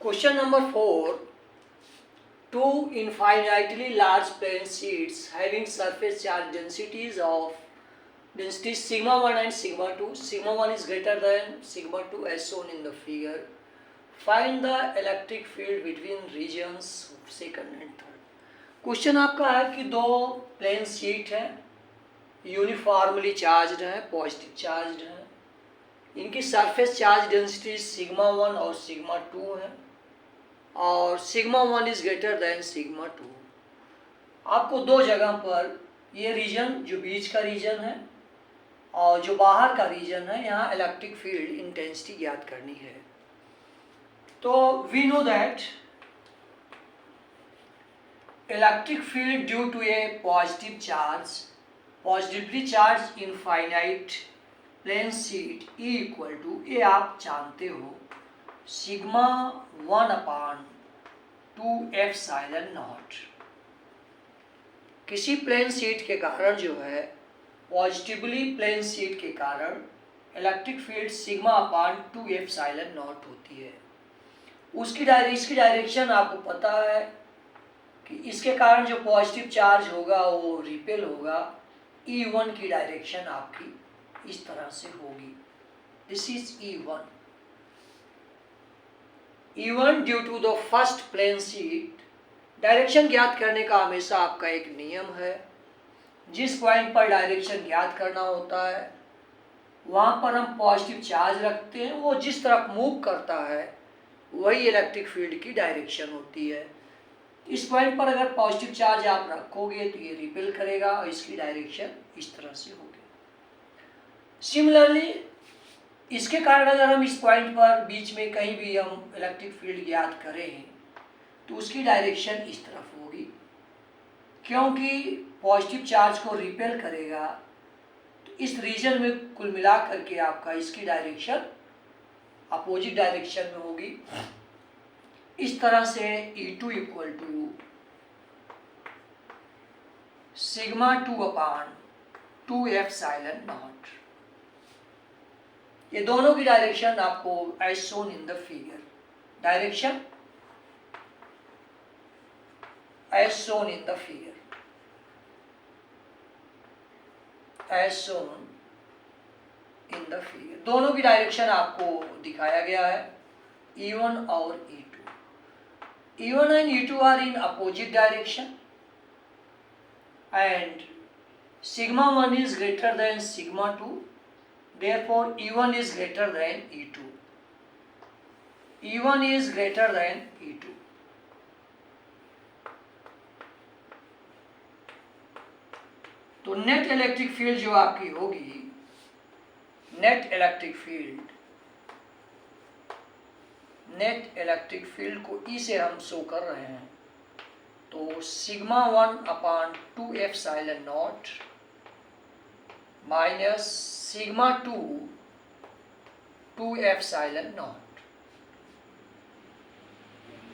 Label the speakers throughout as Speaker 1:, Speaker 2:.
Speaker 1: Question number 4. Two infinitely large plane sheets having surface charge densities sigma 1 and sigma 2. Sigma 1 is greater than sigma 2 as shown in the figure. Find the electric field between regions of second and third. Question आपका है कि दो plane sheet हैं, uniformly charged हैं, positive charged हैं, इनकी surface charge density sigma 1 और sigma 2 है और sigma 1 is greater than sigma 2। आपको दो जगह पर ये रीजन जो बीच का रीजन है और जो बाहर का रीजन है, यहाँ इलेक्ट्रिक फील्ड इंटेंसिटी ज्ञात करनी है। तो we know that electric field due to a positive charge, positively charge infinite plane sheet E equal to a आप जानते हो सिग्मा 1/2 एप्सिलॉन नॉट। किसी प्लेन शीट के कारण जो है, पॉजिटिवली प्लेन शीट के कारण इलेक्ट्रिक फील्ड सिग्मा/2 एप्सिलॉन नॉट होती है। इसकी डायरेक्शन आपको पता है कि इसके कारण जो पॉजिटिव चार्ज होगा वो रिपेल होगा। E1 की डायरेक्शन आपकी इस तरह से होगी। This is E1। E1 due to the first plane sheet. Direction ज्ञात करने का हमेशा आपका एक नियम है, जिस पॉइंट पर डायरेक्शन ज्ञात करना होता है वहाँ पर हम पॉजिटिव चार्ज रखते हैं, वो जिस तरफ मूव करता है वही इलेक्ट्रिक फील्ड की डायरेक्शन होती है। इस पॉइंट पर अगर पॉजिटिव चार्ज आप रखोगे तो ये रिपेल करेगा और इसकी डायरेक्शन इस तरह से होगी। सिमिलरली इसके कारण अगर हम इस पॉइंट पर बीच में कहीं भी हम इलेक्ट्रिक फील्ड ज्ञात करें तो उसकी डायरेक्शन इस तरफ होगी, क्योंकि पॉजिटिव चार्ज को रिपेल करेगा तो इस रीजन में कुल मिला करके आपका इसकी डायरेक्शन अपोजिट डायरेक्शन में होगी। इस तरह से E2 equal to sigma 2/2 epsilon naught. ये दोनों की डायरेक्शन आपको as shown in the figure, direction as shown in the figure, as shown in the figure, दोनों की डायरेक्शन आपको दिखाया गया है, E1 और E2। E1 and E2 are in opposite direction and sigma 1 is greater than sigma 2, therefore E1 is greater than E2. E1 is greater than E2. तो net electric field जो आपकी होगी, नेट इलेक्ट्रिक फील्ड को E से हम show कर रहे हैं, तो sigma 1/2 epsilon not minus sigma 2 epsilon not.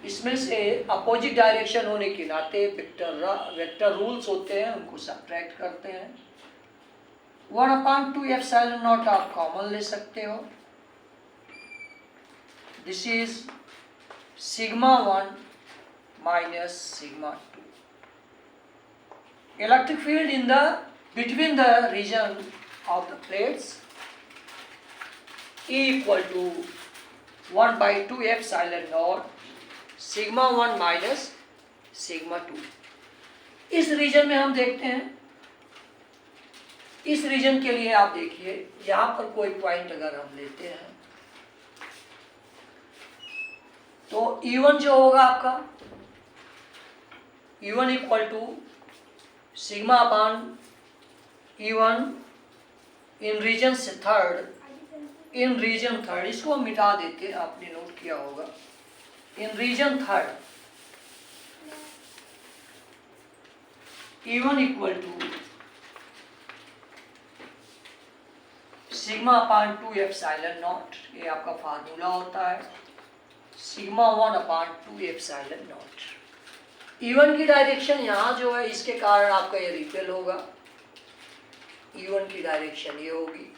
Speaker 1: इसमें से अपोजिट डायरेक्शन होने के नाते वेक्टर रूल्स होते हैं, उनको सब्ट्रैक्ट करते हैं। 1/2 एप्सिलॉन नॉट आप कॉमन ले सकते हो। This is sigma 1 minus sigma 2. Electric field in between the region of the plates E equal to 1/2 epsilon not sigma 1 minus sigma 2। इस रीजन में हम देखते हैं, इस रीजन के लिए आप देखिए, यहाँ पर कोई पॉइंट अगर हम लेते हैं तो E1 जो होगा आपका, E1 equal to sigma upon E1 in region से थर्ड, इन रीजन थर्ड, इसको हम मिटा देते हैं, आपने नोट किया होगा, in region third E1 equal to sigma upon 2 epsilon naught, ये आपका फार्मूला होता है, सिग्मा 1/2 एप्सिलॉन नॉट। E1 की डायरेक्शन यहाँ जो है, इसके कारण आपका ये रिपेल होगा, E1 की डायरेक्शन ये होगी।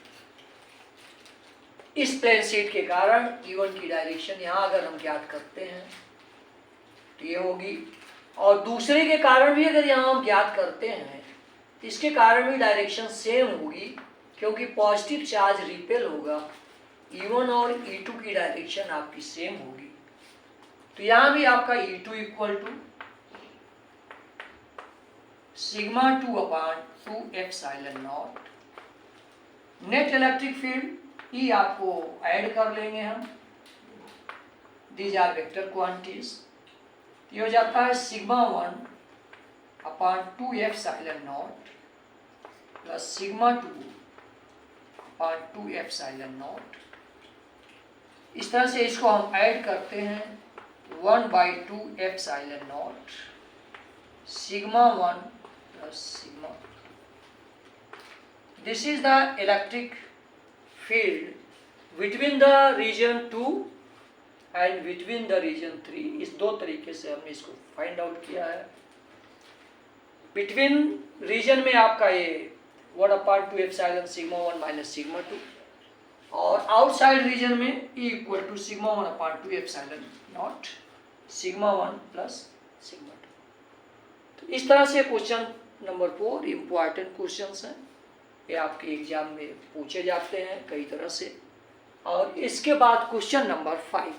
Speaker 1: इस प्लेन शीट के कारण E1 की डायरेक्शन यहाँ अगर हम ज्ञात करते हैं तो ये होगी, और दूसरे के कारण भी अगर यहाँ हम ज्ञात करते हैं तो इसके कारण भी डायरेक्शन सेम होगी, क्योंकि पॉजिटिव चार्ज रिपेल होगा। E1 और E2 की डायरेक्शन आपकी सेम होगी। तो यहाँ भी आपका E2 equal to sigma 2 upon 2 epsilon naught. Net electric field E आपको ऐड कर लेंगे हम, दीज आर वेक्टर क्वांटिटीज। ये हो जाता है sigma 1 upon 2 epsilon naught plus sigma 2 upon 2 epsilon naught. इस तरह से इसको हम ऐड करते हैं 1/2 epsilon naught sigma 1 plus sigma. This is the electric field between the region 2 and between the region 3। इस दो तरीके से हमने इसको फाइंड आउट किया है। बिटवीन रीजन में आपका ये 1/2 एप्सिलॉन सिग्मा 1 माइनस सिग्मा 2, और आउटसाइड रीजन में E equal to sigma 1/2 epsilon naught sigma 1 plus sigma 2। तो इस तरह से क्वेश्चन नंबर 4 इम्पॉर्टेंट क्वेश्चंस हैं, ये आपके एग्जाम में पूछे जाते हैं कई तरह से। और इसके बाद क्वेश्चन नंबर 5